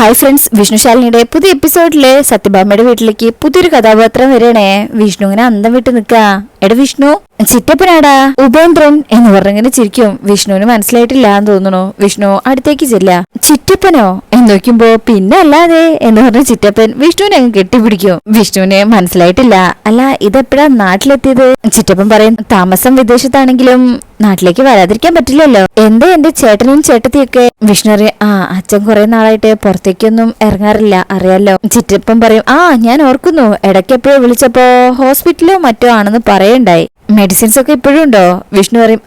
Hi friends, വിഷ്ണുശാലിനിയുടെ പുതിയ എപ്പിസോഡില് സത്യഭാമയുടെ വീട്ടിലേക്ക് പുതിയൊരു കഥാപാത്രം വരണേ. വിഷ്ണു ഇങ്ങനെ അന്തം വിട്ട് നിക്കാ. എടാ വിഷ്ണു, ചിറ്റപ്പനാടാ ഉപേന്ദ്രൻ എന്ന് പറഞ്ഞിങ്ങനെ ചിരിക്കും. വിഷ്ണുവിന് മനസ്സിലായിട്ടില്ല എന്ന് തോന്നുന്നു. വിഷ്ണു അടുത്തേക്ക് ചെല്ല. ചിറ്റപ്പനോ എന്ന് നോക്കുമ്പോ പിന്നെ അല്ലാതെ എന്ന് പറഞ്ഞ ചിറ്റപ്പൻ വിഷ്ണുവിനെ അങ്ങ് കെട്ടിപ്പിടിക്കും. വിഷ്ണുവിന് മനസ്സിലായിട്ടില്ല. അല്ല, ഇതെപ്പോഴാ നാട്ടിലെത്തിയത്? ചിറ്റപ്പൻ പറയും, താമസം വിദേശത്താണെങ്കിലും നാട്ടിലേക്ക് വരാതിരിക്കാൻ പറ്റില്ലല്ലോ. എന്താ എന്റെ ചേട്ടനും ചേട്ടത്തിയൊക്കെ? വിഷ്ണു അറിയാം, അച്ഛൻ കുറെ നാളായിട്ട് പുറത്തേക്കൊന്നും ഇറങ്ങാറില്ല, അറിയാലോ. ചിറ്റപ്പൻ പറയും, ഞാൻ ഓർക്കുന്നു, ഇടയ്ക്ക് എപ്പോഴും വിളിച്ചപ്പോ ഹോസ്പിറ്റലോ മറ്റോ ആണെന്ന് പറയണ്ടായി. മെഡിസിൻസ് ഒക്കെ ഇപ്പോഴും ഉണ്ടോ? വിഷ്ണു പറയും,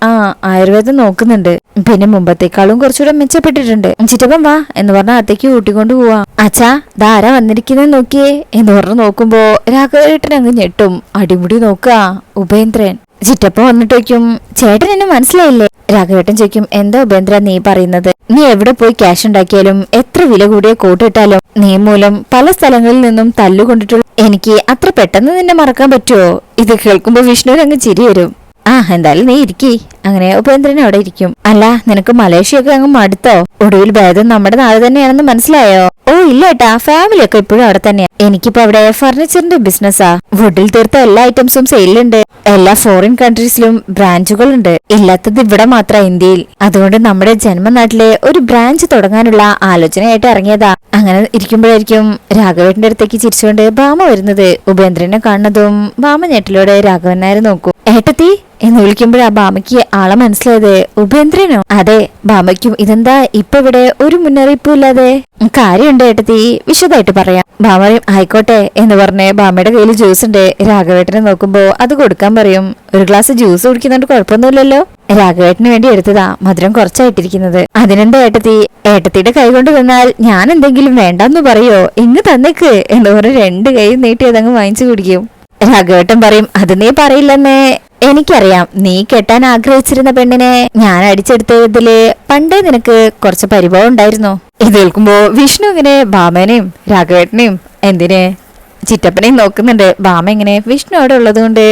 ആയുർവേദം നോക്കുന്നുണ്ട്, പിന്നെ മുമ്പത്തേക്കാളും കുറച്ചുകൂടെ മെച്ചപ്പെട്ടിട്ടുണ്ട്. ചിറ്റപ്പൻ വാ എന്ന് പറഞ്ഞ അകത്തേക്ക് കൂട്ടിക്കൊണ്ട് പോവാ. അച്ഛാ, ധാരാ വന്നിരിക്കുന്നത് നോക്കിയേ എന്ന് പറഞ്ഞു നോക്കുമ്പോ രാഘവേട്ടൻ അങ്ങ് ഞെട്ടും. അടിമുടി നോക്കാ ഉപേന്ദ്രൻ. ചിറ്റപ്പൻ വന്നിട്ട് വയ്ക്കും, ചേട്ടൻ എന്നെ മനസ്സിലായില്ലേ? രാഘവേട്ടൻ ചോദിക്കും, എന്താ ഉപേന്ദ്ര നീ പറയുന്നത്? നീ എവിടെ പോയി ക്യാഷ് ഉണ്ടാക്കിയാലും എത്ര വില കൂടിയ കോട്ടിട്ടാലും നീ മൂലം പല സ്ഥലങ്ങളിൽ നിന്നും തല്ലുകൊണ്ടിട്ടുള്ള എനിക്ക് അത്ര പെട്ടെന്ന് നിന്നെ മറക്കാൻ പറ്റുമോ? ഇത് കേൾക്കുമ്പോ വിഷ്ണുവിന് അങ്ങ് ചിരി വരും. എന്തായാലും നീ ഇരിക്കി. അങ്ങനെ ഉപേന്ദ്രൻ അവിടെ ഇരിക്കും. അല്ല, നിനക്ക് മലേഷ്യയൊക്കെ അങ്ങ് മടുത്തോ? ഒടുവിൽ ഭേദം നമ്മുടെ നാട് തന്നെയാണെന്ന് മനസ്സിലായോ? ഓ ഇല്ലേട്ടാ, ഫാമിലി ഒക്കെ ഇപ്പോഴും അവിടെ തന്നെയാ. എനിക്കിപ്പോ അവിടെ ഫർണിച്ചറിന്റെ ബിസിനസ്സാ. വുഡിൽ തീർത്ത എല്ലാ ഐറ്റംസും സെയിലുണ്ട്. എല്ലാ ഫോറിൻ കൺട്രീസിലും ബ്രാഞ്ചുകളുണ്ട്. ഇല്ലാത്തത് ഇവിടെ മാത്രം ഇന്ത്യയിൽ. അതുകൊണ്ട് നമ്മുടെ ജന്മനാട്ടിലെ ഒരു ബ്രാഞ്ച് തുടങ്ങാനുള്ള ആലോചനയായിട്ട് ഇറങ്ങിയതാ. അങ്ങനെ ഇരിക്കുമ്പോഴായിരിക്കും രാഘവേട്ടന്റെ അടുത്തേക്ക് ചിരിച്ചുകൊണ്ട് ഭാമ വരുന്നത്. ഉപേന്ദ്രനെ കാണുന്നതും ഭാമ ഞെട്ടിലൂടെ രാഘവൻ നായർ നോക്കും. ഏട്ടത്തി എന്ന് വിളിക്കുമ്പോഴാ ഭാമയ്ക്ക് ആളെ മനസ്സിലായത്. ഉപേന്ദ്രനോ? അതെ. ഭാമയ്ക്കും ഇതെന്താ ഇപ്പൊ ഇവിടെ ഒരു മുന്നറിയിപ്പും ഇല്ലാതെ? കാര്യമുണ്ട് ഏട്ടത്തി, വിശദമായിട്ട് പറയാം. ഭാമ പറയും, ആയിക്കോട്ടെ എന്ന് പറഞ്ഞ് ഭാമയുടെ കയ്യിൽ ജ്യൂസ് ഉണ്ട്. രാഘവേട്ടനെ നോക്കുമ്പോ അത് കൊടുക്കാൻ പറയും. ഒരു ഗ്ലാസ് ജ്യൂസ് കുടിക്കുന്നുണ്ട്, കുഴപ്പമൊന്നുമില്ലല്ലോ. രാഘവേട്ടന് വേണ്ടി എടുത്തതാ, മധുരം കുറച്ചായിട്ടിരിക്കുന്നത്. അതിനെന്താ ഏട്ടത്തി? ഏട്ടത്തിയുടെ കൈ കൊണ്ട് തന്നാൽ ഞാൻ എന്തെങ്കിലും വേണ്ടെന്ന് പറയോ? ഇങ്ങ് തന്നേക്ക് എന്ന് പറഞ്ഞ് രണ്ട് കൈ നീട്ടി അതങ്ങ് വാങ്ങിച്ചു കുടിക്കും. രാഘവേട്ടൻ പറയും, അത് നീ പറയില്ലെന്നേ എനിക്കറിയാം. നീ കെട്ടാൻ ആഗ്രഹിച്ചിരുന്ന പെണ്ണിനെ ഞാൻ അടിച്ചെടുത്തതില് പണ്ടേ നിനക്ക് കുറച്ച് പരിഭവം ഉണ്ടായിരുന്നു. ഇത് കേൾക്കുമ്പോ വിഷ്ണു ഇങ്ങനെ ഭാമേനെയും രാഘവേട്ടനെയും എന്തിനെ ചിറ്റപ്പനെയും നോക്കുന്നുണ്ട്. ഭാമ ഇങ്ങനെ വിഷ്ണു അവിടെ ഉള്ളത് കൊണ്ട്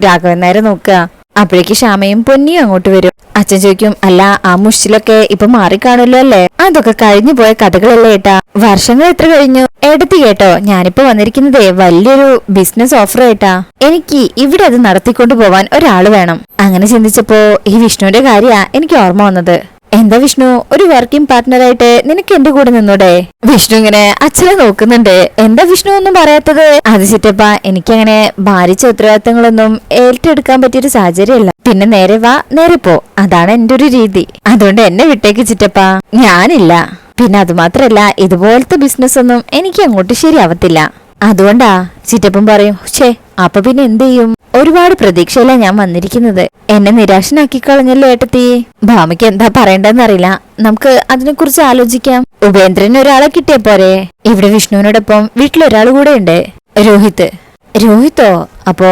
രാഘവൻ നേരെ നോക്കുക. അപ്പോഴേക്ക് ശ്യാമയും പൊന്നിയും അങ്ങോട്ട് വരും. അച്ഛൻ ചോദിക്കും, അല്ല, ആ മുഷിലൊക്കെ ഇപ്പൊ മാറിക്കാണല്ലോ അല്ലേ? അതൊക്കെ കഴിഞ്ഞു പോയ കഥകളല്ലേ ഏട്ടാ. വർഷങ്ങൾ എത്ര കഴിഞ്ഞു? എടുത്തി കേട്ടോ, ഞാനിപ്പോ വന്നിരിക്കുന്നതേ വലിയൊരു ബിസിനസ് ഓഫർ ആയിട്ടാ. എനിക്ക് ഇവിടെ അത് നടത്തിക്കൊണ്ടു പോവാൻ ഒരാള് വേണം. അങ്ങനെ ചിന്തിച്ചപ്പോ ഈ വിഷ്ണുവിന്റെ കാര്യാ എനിക്ക് ഓർമ്മ വന്നത്. എന്താ വിഷ്ണു, ഒരു വർക്കിംഗ് പാർട്ട്ണറായിട്ട് നിനക്ക് എന്റെ കൂടെ നിന്നൂടെ? വിഷ്ണു ഇങ്ങനെ അച്ഛനെ നോക്കുന്നുണ്ട്. എന്താ വിഷ്ണു ഒന്നും പറയാത്തത്? അത് ചിറ്റപ്പ, എനിക്കങ്ങനെ ഭാരിച്ച ഉത്തരവാദിത്തങ്ങളൊന്നും ഏറ്റെടുക്കാൻ പറ്റിയൊരു സാഹചര്യമല്ല. പിന്നെ നേരെ വാ നേരെ പോ, അതാണ് എന്റെ ഒരു രീതി. അതുകൊണ്ട് എന്നെ വിട്ടേക്ക് ചിറ്റപ്പ. ഞാനില്ല. പിന്നെ അതുമാത്രല്ല, ഇതുപോലത്തെ ബിസിനസ് ഒന്നും എനിക്ക് അങ്ങോട്ട് ശരിയാവത്തില്ല. അതുകൊണ്ടാ. ചിറ്റപ്പൻ പറയും, അപ്പൊ പിന്നെ എന്ത് ചെയ്യും? ഒരുപാട് പ്രതീക്ഷയിലാ ഞാൻ വന്നിരിക്കുന്നത്. എന്നെ നിരാശനാക്കി കളഞ്ഞല്ലോ ഏട്ടത്തി. ഭാമയ്ക്ക് എന്താ പറയണ്ടെന്നറിയില്ല. നമുക്ക് അതിനെക്കുറിച്ച് ആലോചിക്കാം. ഉപേന്ദ്രന് ഒരാളെ കിട്ടിയ പോരെ? ഇവിടെ വിഷ്ണുവിനോടൊപ്പം വീട്ടിലൊരാൾ കൂടെ ഉണ്ട്, രോഹിത്. രോഹിത്തോ? അപ്പോ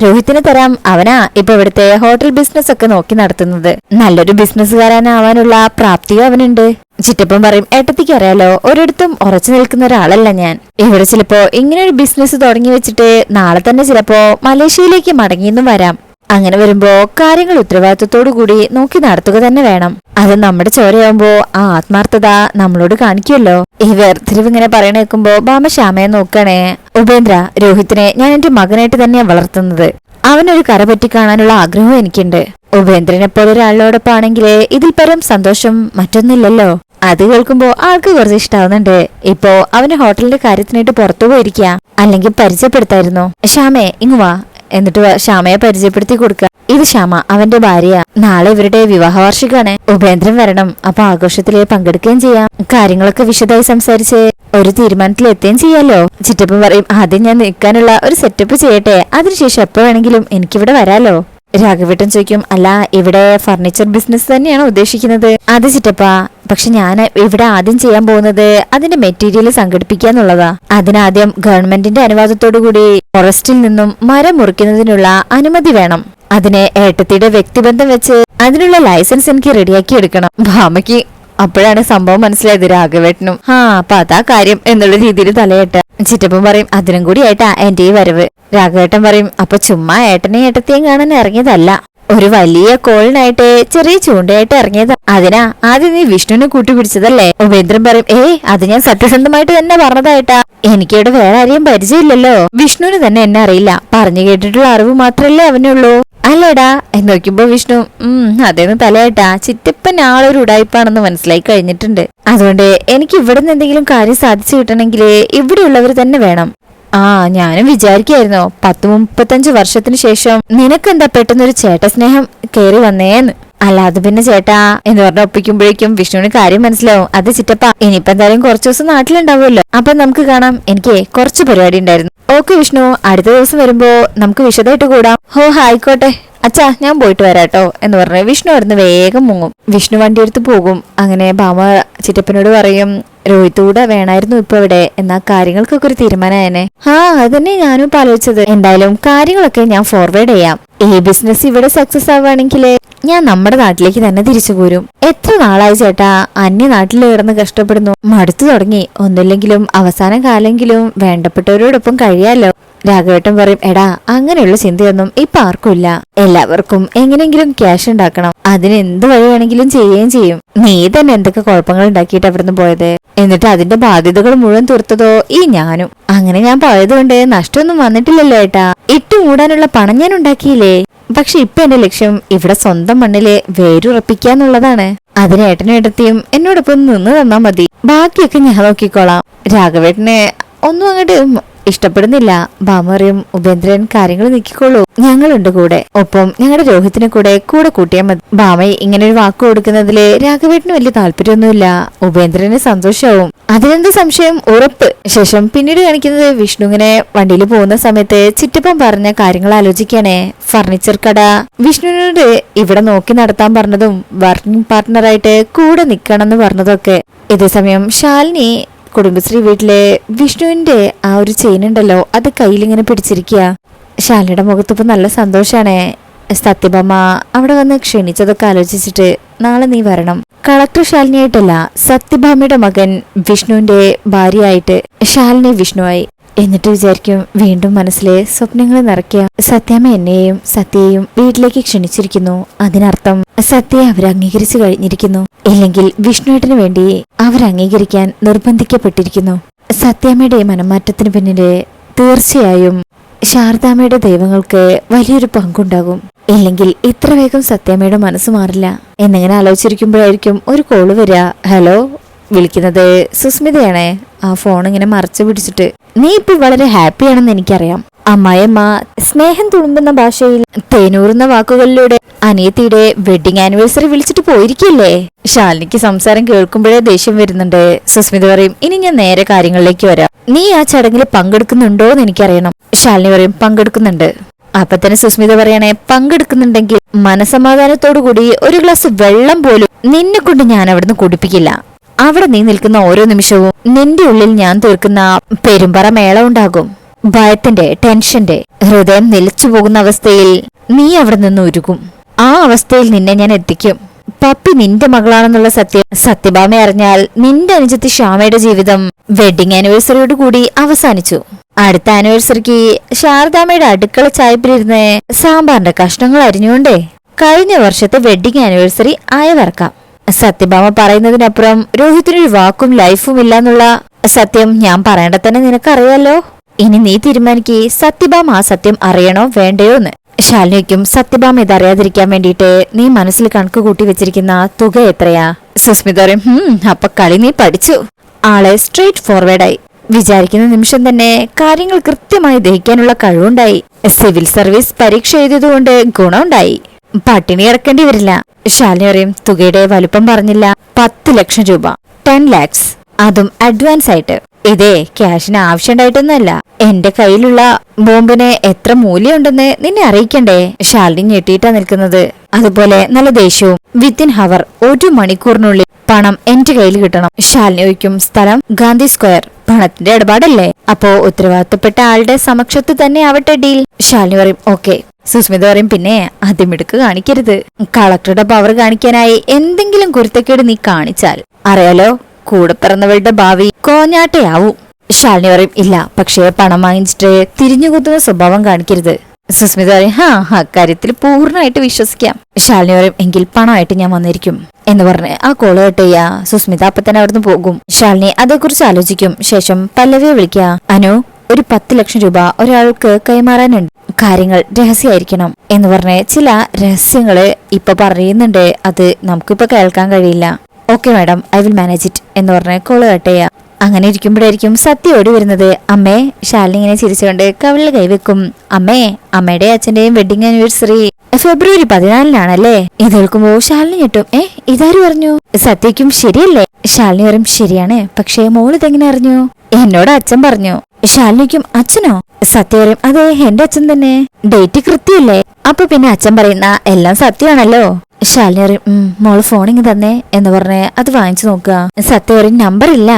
രോഹിത്തിനെ തരാം. അവനാ ഇപ്പൊ ഇവിടുത്തെ ഹോട്ടൽ ബിസിനസ് ഒക്കെ നോക്കി നടത്തുന്നത്. നല്ലൊരു ബിസിനസ്സുകാരനാവാനുള്ള പ്രാപ്തിയും അവനുണ്ട്. ചിറ്റപ്പൻ പറയും, ഏട്ടത്തിക്ക് അറിയാലോ, ഒരിടത്തും ഉറച്ചു നിൽക്കുന്ന ഒരാളല്ല ഞാൻ. ഇവിടെ ചിലപ്പോ ഇങ്ങനൊരു ബിസിനസ് തുടങ്ങി വെച്ചിട്ട് നാളെ തന്നെ ചിലപ്പോ മലേഷ്യയിലേക്ക് മടങ്ങിയെന്നും വരാം. അങ്ങനെ വരുമ്പോ കാര്യങ്ങൾ ഉത്തരവാദിത്വത്തോടു കൂടി നോക്കി നടത്തുക തന്നെ വേണം. അത് നമ്മുടെ ചോരയാവുമ്പോ ആ ആത്മാർത്ഥത നമ്മളോട് കാണിക്കുമല്ലോ. ഈ വേർതിരിവ് ഇങ്ങനെ പറയണേക്കുമ്പോ ഭാമ ശ്യാമയെ നോക്കണേ. ഉപേന്ദ്ര, രോഹിത്തിനെ ഞാൻ എന്റെ മകനായിട്ട് തന്നെയാ വളർത്തുന്നത്. അവനൊരു കര പറ്റി കാണാനുള്ള ആഗ്രഹവും എനിക്കുണ്ട്. ഉപേന്ദ്രനെ പോലെ ഒരാളോടൊപ്പം ആണെങ്കിലേ ഇതിൽ പരം സന്തോഷം മറ്റൊന്നില്ലല്ലോ. അത് കേൾക്കുമ്പോ ആൾക്ക് കുറച്ച് ഇഷ്ടാവുന്നുണ്ട്. ഇപ്പോ അവന് ഹോട്ടലിന്റെ കാര്യത്തിനായിട്ട് പുറത്തു പോയിരിക്കുക. അല്ലെങ്കിൽ പരിചയപ്പെടുത്തായിരുന്നു. ശ്യാമേ ഇങ്ങ് വാ എന്നിട്ട് ശ്യാമയെ പരിചയപ്പെടുത്തി കൊടുക്കുക. ഇത് ശ്യാമ, അവന്റെ ഭാര്യ. നാളെ ഇവരുടെ വിവാഹ വാർഷികമാണ്. ഉപേന്ദ്രൻ വരണം. അപ്പൊ ആഘോഷത്തില് പങ്കെടുക്കുകയും ചെയ്യാം. കാര്യങ്ങളൊക്കെ വിശദമായി സംസാരിച്ച് ഒരു തീരുമാനത്തിൽ എത്തുകയും ചെയ്യാലോ. ചിറ്റപ്പൻ പറയും, ആദ്യം ഞാൻ നിൽക്കാനുള്ള ഒരു സെറ്റപ്പ് ചെയ്യട്ടെ, അതിനുശേഷം എപ്പോ വേണമെങ്കിലും എനിക്കിവിടെ വരാലോ. രാഘവേട്ടൻ ചോദിക്കും, അല്ല, ഇവിടെ ഫർണിച്ചർ ബിസിനസ് തന്നെയാണോ ഉദ്ദേശിക്കുന്നത്? അത് ചിറ്റപ്പ, പക്ഷെ ഞാൻ ഇവിടെ ആദ്യം ചെയ്യാൻ പോകുന്നത് അതിന്റെ മെറ്റീരിയൽ സംഘടിപ്പിക്കാന്നുള്ളതാ. അതിനാദ്യം ഗവൺമെന്റിന്റെ അനുവാദത്തോടു കൂടി ഫോറസ്റ്റിൽ നിന്നും മരം മുറിക്കുന്നതിനുള്ള അനുമതി വേണം. അതിന് ഏട്ടത്തിയുടെ വ്യക്തിബന്ധം വെച്ച് അതിനുള്ള ലൈസൻസ് എനിക്ക് റെഡിയാക്കി എടുക്കണം. ഭാമയ്ക്ക് അപ്പോഴാണ് സംഭവം മനസ്സിലായത്. രാഘവേട്ടനും അപ്പൊ അതാ കാര്യം എന്നുള്ള രീതിയിൽ തലയേട്ട. ചിറ്റപ്പൻ പറയും, അതിനും കൂടി ആയിട്ടാ എന്റെ ഈ വരവ്. രാഘവേട്ടൻ പറയും, അപ്പൊ ചുമ്മാ ഏട്ടനെയും ഏട്ടത്തെയും കാണാൻ ഇറങ്ങിയതല്ല. ഒരു വലിയ കോളിനായിട്ട് ചെറിയ ചൂണ്ടയായിട്ട് ഇറങ്ങിയതാ. അതിനാ ആദ്യം നീ വിഷ്ണുവിനെ കൂട്ടിപ്പിടിച്ചതല്ലേ? ഉപേന്ദ്രൻ പറയും, അത് ഞാൻ സത്യസന്ധമായിട്ട് തന്നെ പറഞ്ഞതായിട്ടാ. എനിക്കിവിടെ വേറെ ആരെയും പരിചയമില്ലല്ലോ. വിഷ്ണുവിന് തന്നെ എന്നെ അറിയില്ല. പറഞ്ഞു കേട്ടിട്ടുള്ള അറിവ് മാത്രല്ലേ അവനുള്ളൂ. അല്ലേടാ എന്ന് നോക്കുമ്പോ വിഷ്ണു അതേന്ന് തലയായിട്ടാ. ചിറ്റപ്പൻ ആളൊരു ഉടായ്പാണെന്ന് മനസ്സിലായി കഴിഞ്ഞിട്ടുണ്ട്. അതുകൊണ്ട് എനിക്ക് ഇവിടുന്ന് എന്തെങ്കിലും കാര്യം സാധിച്ചു കിട്ടണമെങ്കിൽ ഇവിടെയുള്ളവർ തന്നെ വേണം. ഞാനും വിചാരിക്കായിരുന്നോ 10-35 വർഷത്തിന് ശേഷം നിനക്കെന്താ പെട്ടെന്നൊരു ചേട്ട സ്നേഹം കേറി വന്നേന്ന്. അല്ലാതെ പിന്നെ ചേട്ടാ എന്ന് പറഞ്ഞ ഒപ്പിക്കുമ്പോഴേക്കും വിഷ്ണുവിന് കാര്യം മനസ്സിലാവും. അത് ചിറ്റപ്പ ഇനിയിപ്പോ എന്തായാലും കുറച്ചു ദിവസം നാട്ടിലുണ്ടാവുമല്ലോ, അപ്പൊ നമുക്ക് കാണാം. എനിക്ക് കുറച്ച് പരിപാടി ഉണ്ടായിരുന്നു. ഓക്കെ വിഷ്ണു, അടുത്ത ദിവസം വരുമ്പോ നമുക്ക് വിശദമായിട്ട് കൂടാം. ആയിക്കോട്ടെ അച്ഛാ, ഞാൻ പോയിട്ട് വരാട്ടോ എന്ന് പറഞ്ഞ് വിഷ്ണു അവിടുന്ന് വേഗം മുങ്ങും. വിഷ്ണു വണ്ടി എടുത്ത് പോകും. അങ്ങനെ ഭാമ ചിറ്റപ്പനോട് പറയും, രോഹിത് കൂടെ വേണമായിരുന്നു ഇപ്പൊ ഇവിടെ, എന്നാ കാര്യങ്ങൾക്കൊക്കെ ഒരു തീരുമാനമായനെ. അതന്നെ ഞാനും ഇപ്പൊ ആലോചിച്ചത്. എന്തായാലും കാര്യങ്ങളൊക്കെ ഞാൻ ഫോർവേഡ് ചെയ്യാം. ഈ ബിസിനസ് ഇവിടെ സക്സസ് ആവുകയാണെങ്കിൽ ഞാൻ നമ്മുടെ നാട്ടിലേക്ക് തന്നെ തിരിച്ചു പോരും. എത്ര നാളായി ചേട്ടാ അന്യ നാട്ടിൽ കിടന്ന് കഷ്ടപ്പെടുന്നു, മടുത്തു തുടങ്ങി. ഒന്നില്ലെങ്കിലും അവസാന കാലെങ്കിലും വേണ്ടപ്പെട്ടവരോടൊപ്പം കഴിയാലോ. രാഘവേട്ടൻ പറയും, എടാ അങ്ങനെയുള്ള ചിന്തയൊന്നും ഇപ്പൊ ആർക്കുമില്ല. എല്ലാവർക്കും എങ്ങനെയെങ്കിലും ക്യാഷ് ഉണ്ടാക്കണം. അതിന് എന്ത് വഴി വേണമെങ്കിലും ചെയ്യുകയും ചെയ്യും. നീ തന്നെ എന്തൊക്കെ കുഴപ്പങ്ങൾ ഉണ്ടാക്കിയിട്ട് അവിടുന്ന് പോയത്, എന്നിട്ട് അതിന്റെ ബാധ്യതകൾ മുഴുവൻ തീർത്തതോ ഈ ഞാനും. അങ്ങനെ ഞാൻ പോയതുകൊണ്ട് നഷ്ടമൊന്നും വന്നിട്ടില്ലല്ലോ ഏട്ടാ. ഇട്ടു മൂടാനുള്ള പണം ഞാൻ ഉണ്ടാക്കിയില്ലേ. പക്ഷെ ഇപ്പൊ എന്റെ ലക്ഷ്യം ഇവിടെ സ്വന്തം മണ്ണില് വേരുറപ്പിക്കാന്നുള്ളതാണ്. അതിന് ഏട്ടനും ഏട്ടത്തിയും എന്നോടൊപ്പം നിന്ന് തന്നാ മതി. ബാക്കിയൊക്കെ ഞാൻ നോക്കിക്കോളാം. രാഘവേട്ടനെ ഒന്നും അങ്ങോട്ട് ഇഷ്ടപ്പെടുന്നില്ല. ഭാമറിയും, ഉപേന്ദ്രൻ കാര്യങ്ങൾ നീക്കിക്കോളൂ, ഞങ്ങളുണ്ട് കൂടെ. ഒപ്പം ഞങ്ങളുടെ രോഹിത്തിനെ കൂടെ കൂട്ടിയാൽ മതി. ഭാമ ഇങ്ങനെ ഒരു വാക്ക് കൊടുക്കുന്നതില് രാഘവേട്ടന് വലിയ താല്പര്യമൊന്നുമില്ല. ഉപേന്ദ്രന് സന്തോഷവും. അതിനെന്ത് സംശയം, ഉറപ്പ്. ശേഷം പിന്നീട് കാണിക്കുന്നത് വിഷ്ണു ഇങ്ങനെ വണ്ടിയിൽ പോകുന്ന സമയത്ത് ചിറ്റപ്പൻ പറഞ്ഞ കാര്യങ്ങൾ ആലോചിക്കാനേ. ഫർണിച്ചർ കട വിഷ്ണുവിനോട് ഇവിടെ നോക്കി നടത്താൻ പറഞ്ഞതും വർക്കിംഗ് പാർട്ട്ണറായിട്ട് കൂടെ നിക്കണം പറഞ്ഞതും ഒക്കെ. ഇതേസമയം ശാലിനി കുടുംബശ്രീ വീട്ടിലെ വിഷ്ണുവിന്റെ ആ ഒരു ചെയിൻ ഉണ്ടല്ലോ, അത് കയ്യിലിങ്ങനെ പിടിച്ചിരിക്കുക. ശാലിനിയുടെ മുഖത്തിപ്പോ നല്ല സന്തോഷാണേ. സത്യഭാമ അവിടെ വന്ന് ക്ഷണിച്ചതൊക്കെ ആലോചിച്ചിട്ട് നാളെ നീ വരണം. കളക്ടർ ശാലിനിയായിട്ടല്ല, സത്യഭാമയുടെ മകൻ വിഷ്ണുവിന്റെ ഭാര്യയായിട്ട് ശാലിനി വിഷ്ണുവായി. എന്നിട്ട് വിചാരിക്കും വീണ്ടും മനസ്സിലെ സ്വപ്നങ്ങൾ നിറയ്ക്കുക. സത്യാമ്മ എന്നെയും സത്യയെയും വീട്ടിലേക്ക് ക്ഷണിച്ചിരിക്കുന്നു. അതിനർത്ഥം സത്യയെ അവർ അംഗീകരിച്ചു കഴിഞ്ഞിരിക്കുന്നു. ഇല്ലെങ്കിൽ വിഷ്ണുവേട്ടന് വേണ്ടി അവർ അംഗീകരിക്കാൻ നിർബന്ധിക്കപ്പെട്ടിരിക്കുന്നു. സത്യാമ്മയുടെ മനംമാറ്റത്തിന് പിന്നില് തീർച്ചയായും ശാരദാമ്മയുടെ ദൈവങ്ങൾക്ക് വലിയൊരു പങ്കുണ്ടാകും. ഇല്ലെങ്കിൽ ഇത്ര വേഗം സത്യാമ്മയുടെ മനസ്സ് മാറില്ല. എന്നിങ്ങനെ ആലോചിച്ചിരിക്കുമ്പോഴായിരിക്കും ഒരു കോള് വരിക. ഹലോ, വിളിക്കുന്നത് സുസ്മിതയാണേ. ആ ഫോൺ ഇങ്ങനെ മറച്ചു പിടിച്ചിട്ട്, നീ ഇപ്പൊ വളരെ ഹാപ്പിയാണെന്ന് എനിക്കറിയാം. അമ്മായിയമ്മ സ്നേഹം തുളുമ്പുന്ന ഭാഷയിൽ തേനൂറുന്ന വാക്കുകളിലൂടെ അനിയത്തിയുടെ വെഡിങ് ആനിവേഴ്സറി വിളിച്ചിട്ട് പോയിരിക്കല്ലേ. ശാലിനിക്ക് സംസാരം കേൾക്കുമ്പോഴേ ദേഷ്യം വരുന്നുണ്ട്. സുസ്മിത പറയും, ഇനി ഞാൻ നേരെ കാര്യങ്ങളിലേക്ക് വരാം. നീ ആ ചടങ്ങിൽ പങ്കെടുക്കുന്നുണ്ടോ എന്ന് എനിക്കറിയണം. ശാലിനി പറയും, പങ്കെടുക്കുന്നുണ്ട്. അപ്പൊ തന്നെ സുസ്മിത പറയണേ, പങ്കെടുക്കുന്നുണ്ടെങ്കിൽ മനസമാധാനത്തോടുകൂടി ഒരു ഗ്ലാസ് വെള്ളം പോലും നിന്നെ കൊണ്ട് ഞാൻ അവിടുന്ന് കുടിപ്പിക്കില്ല. അവിടെ നീ നിൽക്കുന്ന ഓരോ നിമിഷവും നിന്റെ ഉള്ളിൽ ഞാൻ തീർക്കുന്ന പെരുമ്പറ മേള ഉണ്ടാകും. ഭയത്തിന്റെ, ടെൻഷന്റെ, ഹൃദയം നിലച്ചു പോകുന്ന അവസ്ഥയിൽ നീ അവിടെ നിന്ന് ഉരുകും. ആ അവസ്ഥയിൽ നിന്നെ ഞാൻ എത്തിക്കും. പപ്പി നിന്റെ മകളാണെന്നുള്ള സത്യഭാമ അറിഞ്ഞാൽ നിന്റെ അനുജത്തി ശ്യാമയുടെ ജീവിതം വെഡിങ് ആനിവേഴ്സറിയോട് കൂടി അവസാനിച്ചു. അടുത്ത ആനിവേഴ്സറിക്ക് ശാരദാമ്മയുടെ അടുക്കള ചായപ്പിലിരുന്ന് സാമ്പാറിന്റെ കഷ്ണങ്ങൾ അരിഞ്ഞുകൊണ്ടേ കഴിഞ്ഞ വർഷത്തെ വെഡിങ് ആനിവേഴ്സറി ആയവർക്കാം. സത്യഭാമ പറയുന്നതിനപ്പുറം രോഹിത്തിനൊരു വാക്കും ലൈഫും ഇല്ലാന്നുള്ള സത്യം ഞാൻ പറയേണ്ട തന്നെ നിനക്കറിയാലോ. ഇനി നീ തീരുമാനിക്ക്, സത്യഭാമ ആ സത്യം അറിയണോ വേണ്ടയോ എന്ന്. ശാലിനിക്കും സത്യഭാമ ഇതറിയാതിരിക്കാൻ വേണ്ടിയിട്ട് നീ മനസ്സിൽ കണക്ക് കൂട്ടി വെച്ചിരിക്കുന്ന തുക എത്രയാ? സുസ്മിത പറയും, അപ്പൊ കളി നീ പഠിച്ചു. ആളെ സ്ട്രേറ്റ് ഫോർവേഡായി. വിചാരിക്കുന്ന നിമിഷം തന്നെ കാര്യങ്ങൾ കൃത്യമായി ദഹിക്കാനുള്ള കഴിവുണ്ടായി. സിവിൽ സർവീസ് പരീക്ഷ എഴുതിയതുകൊണ്ട് ഗുണമുണ്ടായി. പട്ടിണി ഇറക്കേണ്ടി വരില്ല. ശാലിനി പറയും, തുകയുടെ വലുപ്പം പറഞ്ഞില്ല. 10 ലക്ഷം രൂപ, 10 lakhs, അതും അഡ്വാൻസ് ആയിട്ട്. ഇതേ ക്യാഷിന് ആവശ്യമുണ്ടായിട്ടൊന്നുമല്ല. എന്റെ കയ്യിലുള്ള ബോംബിന് എത്ര മൂല്യമുണ്ടെന്ന് നിന്നെ അറിയിക്കണ്ടേ? ശാലിനി ഞെട്ടിയിട്ടാ നിൽക്കുന്നത്. അതുപോലെ നല്ല ദേഷ്യവും. വിത്തിൻ ഹവർ, 1 മണിക്കൂറിനുള്ളിൽ പണം എന്റെ കയ്യിൽ കിട്ടണം. ശാലിനി ഒഴിക്കും സ്ഥലം ഗാന്ധി സ്ക്വയർ. പണത്തിന്റെ ഇടപാടല്ലേ, അപ്പോ ഉത്തരവാദിത്തപ്പെട്ട ആളുടെ സമക്ഷത്ത് തന്നെ ആവട്ടെ ഡീൽ. ശാലിനി പറയും, ഓക്കെ. സുസ്മിത പറയും, പിന്നെ അതിമിടുക്ക് കാണിക്കരുത്. കളക്ടറുടെ പവർ കാണിക്കാനായി എന്തെങ്കിലും കുരുത്തക്കേട് നീ കാണിച്ചാൽ അറിയാലോ, കൂടെ പിറന്നവളുടെ ഭാവി കോഞ്ഞാട്ടയാവും. ശാലിനി പറയും, ഇല്ല, പക്ഷേ പണം വാങ്ങിച്ചിട്ട് തിരിഞ്ഞുകുത്തുന്ന സ്വഭാവം കാണിക്കരുത്. സുസ്മിത പറയും അക്കാര്യത്തിൽ പൂർണ്ണമായിട്ട് വിശ്വസിക്കാം. ശാലിനി പറയും എങ്കിൽ പണമായിട്ട് ഞാൻ വന്നിരിക്കും എന്ന് പറഞ്ഞ് ആ കോള് കട്ട് ചെയ്യാ. സുസ്മിത അപ്പൊ തന്നെ അവിടുന്ന് പോകും. ശാലിനി അതേക്കുറിച്ച് ആലോചിക്കും. ശേഷം പല്ലവിയെ വിളിക്കുക. അനു, ഒരു 10 ലക്ഷം രൂപ ഒരാൾക്ക് കൈമാറാനുണ്ട്, കാര്യങ്ങൾ രഹസ്യമായിരിക്കണം എന്ന് പറഞ്ഞ് ചില രഹസ്യങ്ങള് ഇപ്പൊ പറയുന്നുണ്ട്. അത് നമുക്കിപ്പൊ കേൾക്കാൻ കഴിയില്ല. Okay madam, I will manage it എന്ന് പറഞ്ഞ് കോള് കട്ട് ചെയ്യാം. അങ്ങനെ ഇരിക്കുമ്പോഴായിരിക്കും സത്യ ഓടി വരുന്നത്. അമ്മേ, ശാലിനി ഇങ്ങനെ ചിരിച്ചുകൊണ്ട് കവിളിൽ കൈവെക്കും. അമ്മേ, അമ്മയുടെ അച്ഛന്റെയും വെഡിങ് ആനിവേഴ്സറി ഫെബ്രുവരി 14-നാണല്ലേ? ഇത് കേൾക്കുമ്പോ ശാലിനി ഞെട്ടും. ഇതാര് പറഞ്ഞു? സത്യക്കും ശരിയല്ലേ? ശാലിനി പറയും ശരിയാണ്, പക്ഷേ മോള് ഇതെങ്ങനെ അറിഞ്ഞു? എന്നോട് അച്ഛൻ പറഞ്ഞു. ശാലിനിക്കും അച്ഛനോ? സത്യ പറയും അതെ, എന്റെ അച്ഛൻ തന്നെ. ഡേറ്റ് കൃത്യമല്ലേ? അപ്പൊ പിന്നെ അച്ഛൻ പറയുന്ന എല്ലാം സത്യമാണല്ലോ. ശാലിനി പറയും മോള് ഫോണിങ് തന്നെ എന്ന് പറഞ്ഞ് അത് വാങ്ങിച്ചു നോക്കുക. സത്യ പറയും നമ്പർ ഇല്ല,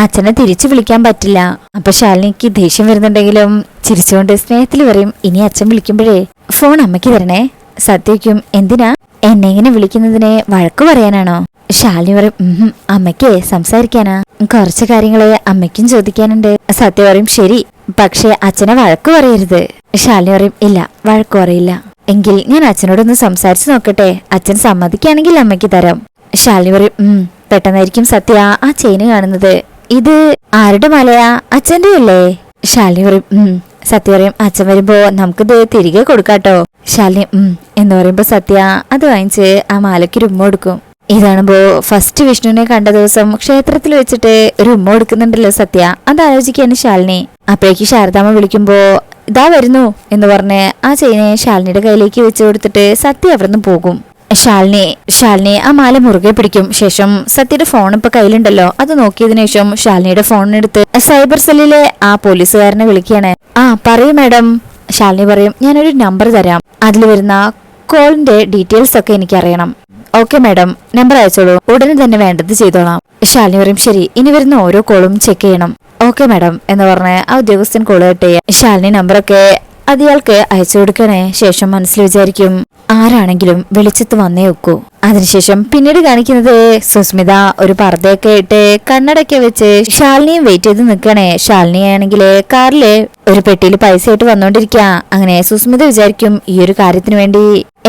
അച്ഛനെ തിരിച്ചു വിളിക്കാൻ പറ്റില്ല. അപ്പൊ ശാലിനിക്ക് ദേഷ്യം വരുന്നുണ്ടെങ്കിലും ചിരിച്ചുകൊണ്ട് സ്നേഹത്തിൽ പറയും ഇനി അച്ഛൻ വിളിക്കുമ്പോഴേ ഫോൺ അമ്മയ്ക്ക് തരണേ. സത്യക്കും എന്തിനാ എന്നെ ഇങ്ങനെ വിളിക്കുന്നതിനെ വഴക്കു പറയാനാണോ? ശാലിനി പറയും അമ്മയ്ക്ക് സംസാരിക്കാനാ, കുറച്ച് കാര്യങ്ങള് അമ്മയ്ക്കും ചോദിക്കാനുണ്ട്. സത്യ പറയും ശരി, പക്ഷെ അച്ഛനെ വഴക്കു പറയരുത്. ശാലിനി പറയും ഇല്ല, വഴക്കു പറയില്ല. എങ്കിൽ ഞാൻ അച്ഛനോടൊന്ന് സംസാരിച്ചു നോക്കട്ടെ, അച്ഛൻ സമ്മതിക്കുകയാണെങ്കിൽ അമ്മയ്ക്ക് തരാം. ശാലിനി പറയും പെട്ടെന്നായിരിക്കും സത്യ ആ ചെയിന് കാണുന്നത്. ഇത് ആരുടെ മാലയാ? അച്ഛന്റെ അല്ലേ? ശാലിനി പറയും സത്യ പറയും അച്ഛൻ വരുമ്പോ നമുക്കിത് തിരികെ കൊടുക്കാട്ടോ. ശാലിനി എന്ന് പറയുമ്പോ സത്യ അത് വാങ്ങിച്ച് ആ മാലയ്ക്ക് ഒരു ഉമ്മ കൊടുക്കും. ഇതാണുമ്പോ ഫസ്റ്റ് വിഷ്ണുവിനെ കണ്ട ദിവസം ക്ഷേത്രത്തിൽ വെച്ചിട്ട് ഒരു ഉമ്മ കൊടുക്കുന്നുണ്ടല്ലോ സത്യ, അത് ആലോചിക്കാണ് ശാലിനി. അപ്പോഴേക്ക് ശാരദാമ്മ വിളിക്കുമ്പോ ഇതാ വരുന്നു എന്ന് പറഞ്ഞ് ആ ചെയിനെ ശാലിനിയുടെ കയ്യിലേക്ക് വെച്ച് കൊടുത്തിട്ട് സത്യ അവിടുന്ന് പോകും. ശാലിനി ആ മാല മുറുകെ പിടിക്കും. ശേഷം സത്യയുടെ ഫോൺ ഇപ്പൊ കയ്യിലുണ്ടല്ലോ, അത് നോക്കിയതിനു ശേഷം ശാലിനിയുടെ ഫോണെടുത്ത് സൈബർ സെല്ലിലെ ആ പോലീസുകാരനെ വിളിക്കുകയാണ്. പറയൂ മാഡം. ശാലിനി പറയും ഞാനൊരു നമ്പർ തരാം, അതിൽ വരുന്ന കോളിന്റെ ഡീറ്റെയിൽസ് ഒക്കെ എനിക്ക് അറിയണം. ഓക്കെ മാഡം, നമ്പർ അയച്ചോളൂ, ഉടനെ തന്നെ വേണ്ടത് ചെയ്തോളാം. ശാലിനി പറയും ശരി, ഇനി വരുന്ന ഓരോ കോളും ചെക്ക് ചെയ്യണം. ഓക്കെ മാഡം എന്ന് പറഞ്ഞ് ആ ഉദ്യോഗസ്ഥൻ കോള് കട്ട് ചെയ്യാം. ശാലിനി നമ്പറൊക്കെ അയാൾക്ക് അയച്ചു കൊടുക്കണേ. ശേഷം മനസ്സിൽ വിചാരിക്കും ആരാണെങ്കിലും വെളിച്ചത്ത് വന്നേ വെക്കൂ. അതിനുശേഷം പിന്നീട് കാണിക്കുന്നത് സുസ്മിത ഒരു പർദ്ദയൊക്കെ ഇട്ട് കണ്ണടയൊക്കെ വെച്ച് ശാലിനിയും വെയിറ്റ് ചെയ്ത് നിൽക്കണേ. ശാലിനി ആണെങ്കില് കാറില് ഒരു പെട്ടിയിൽ പൈസ ആയിട്ട് വന്നോണ്ടിരിക്കുക. അങ്ങനെ സുസ്മിത വിചാരിക്കും ഈ ഒരു കാര്യത്തിന് വേണ്ടി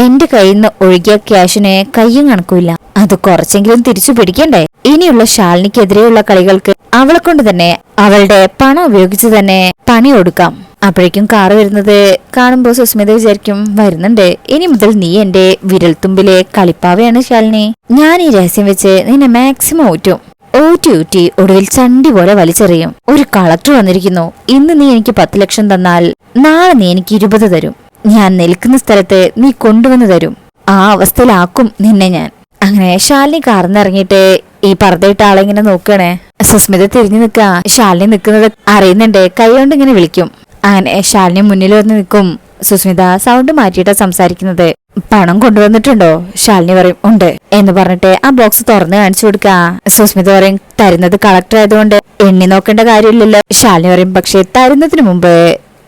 എന്റെ കയ്യിൽ നിന്ന് ഒഴുകിയ ക്യാഷിന് കയ്യും കണക്കൂല്ല, അത് കുറച്ചെങ്കിലും തിരിച്ചു പിടിക്കണ്ടേ. ഇനിയുള്ള ശാലിനിക്കെതിരെയുള്ള കളികൾക്ക് അവളെ കൊണ്ട് തന്നെ അവളുടെ പണം ഉപയോഗിച്ച് തന്നെ പണി കൊടുക്കാം. അപ്പോഴേക്കും കാറ് വരുന്നത് കാണുമ്പോ സുസ്മിത വിചാരിക്കും വരുന്നുണ്ട്, ഇനി മുതൽ നീ എന്റെ വിരൽത്തുമ്പിലെ കളിപ്പാവയാണ് ശാലിനി. ഞാൻ ഈ രഹസ്യം വെച്ച് നിന്നെ മാക്സിമം ഊറ്റി ഒടുവിൽ ചണ്ടി പോലെ വലിച്ചെറിയും. ഒരു കളക്ടർ വന്നിരിക്കുന്നു, ഇന്ന് നീ എനിക്ക് 10 ലക്ഷം തന്നാൽ നാളെ നീ എനിക്ക് 20 തരും. ഞാൻ നിൽക്കുന്ന സ്ഥലത്ത് നീ കൊണ്ടുവന്ന് തരും. ആ അവസ്ഥയിലാക്കും നിന്നെ ഞാൻ. അങ്ങനെ ശാലിനി കാർന്നിറങ്ങിയിട്ട് ഈ പർദ്ദയിട്ട ആളെ ഇങ്ങനെ നോക്കണേ. സുസ്മിത തിരിഞ്ഞു നിൽക്കുക. ശാലിനി നിൽക്കുന്നത് അറിയുന്നുണ്ട്, കൈ കൊണ്ട് ഇങ്ങനെ വിളിക്കും. അങ്ങനെ ശാലിനി മുന്നിൽ വന്ന് നിൽക്കും. സുസ്മിത സൗണ്ട് മാറ്റിയിട്ടാ സംസാരിക്കുന്നത്. പണം കൊണ്ടുവന്നിട്ടുണ്ടോ? ശാലിനി പറയും ഉണ്ട് എന്ന് പറഞ്ഞിട്ട് ആ ബോക്സ് തുറന്ന് കാണിച്ചു കൊടുക്ക. സുസ്മിത പറയും തരുന്നത് കളക്ടർ ആയതുകൊണ്ട് എണ്ണി നോക്കേണ്ട കാര്യമില്ലല്ലോ. ശാലിനി പറയും പക്ഷെ തരുന്നതിന് മുമ്പ്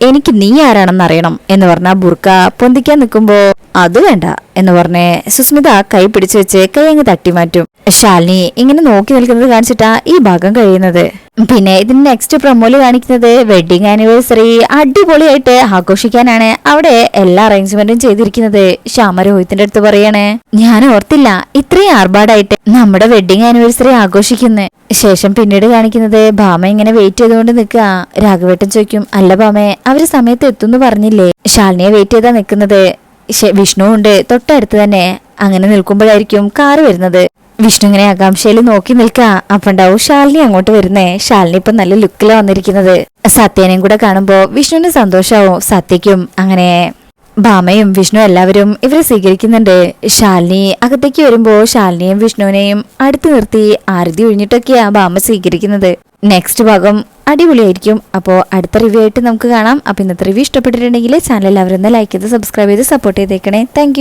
എനിക്ക് നീ ആരാണെന്ന് അറിയണം എന്ന് പറഞ്ഞ ബുർക്ക പൊന്തിക്കാൻ നിൽക്കുമ്പോ അത് വേണ്ട എന്ന് പറഞ്ഞ് സുസ്മിത കൈ പിടിച്ചു വെച്ച് കൈ അങ്ങ് തട്ടി മാറ്റും. ശാലിനി ഇങ്ങനെ നോക്കി നിൽക്കുന്നത് കാണിച്ചിട്ടാ ഈ ഭാഗം കഴിയുന്നത്. പിന്നെ ഇതിന് നെക്സ്റ്റ് പ്രൊമോയില് കാണിക്കുന്നത് വെഡിങ് ആനിവേഴ്സറി അടിപൊളിയായിട്ട് ആഘോഷിക്കാനാണ് അവിടെ എല്ലാ അറേഞ്ച്മെന്റും ചെയ്തിരിക്കുന്നത്. ശ്യാമരോഹിത്തിന്റെ അടുത്ത് പറയാണ് ഞാൻ ഓർത്തില്ല ഇത്രയും ആർഭാടായിട്ട് നമ്മുടെ വെഡിങ് ആനിവേഴ്സറി ആഘോഷിക്കുന്നത്. ശേഷം പിന്നീട് കാണിക്കുന്നത് ഭാമ ഇങ്ങനെ വെയിറ്റ് ചെയ്തുകൊണ്ട് നിൽക്കുക. രാഘവേട്ടൻ ചോദിക്കും അല്ല ഭാമേ അവര് സമയത്ത് എത്തുന്നു പറഞ്ഞില്ലേ? ശാലിനിയെ വെയിറ്റ് ചെയ്താ നിൽക്കുന്നത്. വിഷ്ണു ഉണ്ട് തൊട്ടടുത്ത് തന്നെ. അങ്ങനെ നിൽക്കുമ്പോഴായിരിക്കും കാറ് വരുന്നത്. വിഷ്ണു ഇങ്ങനെ ആകാംക്ഷയിൽ നോക്കി നിൽക്കുക. അപ്പൊ ഉണ്ടാവും ശാലിനി അങ്ങോട്ട് വരുന്നേ. ശാലിനി ഇപ്പൊ നല്ല ലുക്കിലാണ് വന്നിരിക്കുന്നത്. സത്യേനെയും കൂടെ കാണുമ്പോ വിഷ്ണുവിന് സന്തോഷാവും, സത്യക്കും. അങ്ങനെ ഭാമയും വിഷ്ണു എല്ലാവരും ഇവരെ സ്വീകരിക്കുന്നുണ്ട്. ശാലിനി അകത്തേക്ക് വരുമ്പോ ശാലിനിയും വിഷ്ണുവിനെയും അടുത്ത് നിർത്തി ആരതി ഒഴിഞ്ഞിട്ടൊക്കെയാ ഭാമ സ്വീകരിക്കുന്നത്. നെക്സ്റ്റ് ഭാഗം അടിപൊളിയായിരിക്കും. അപ്പോൾ അടുത്ത റിവ്യൂ ആയിട്ട് നമുക്ക് കാണാം. അപ്പൊ ഇന്നത്തെ റിവ്യൂ ഇഷ്ടപ്പെട്ടിട്ടുണ്ടെങ്കിൽ ചാനൽ എല്ലാവരും ഒന്ന് ലൈക്ക് ചെയ്ത് സബ്സ്ക്രൈബ് ചെയ്ത് സപ്പോർട്ട് ചെയ്തേക്കണേ. താങ്ക്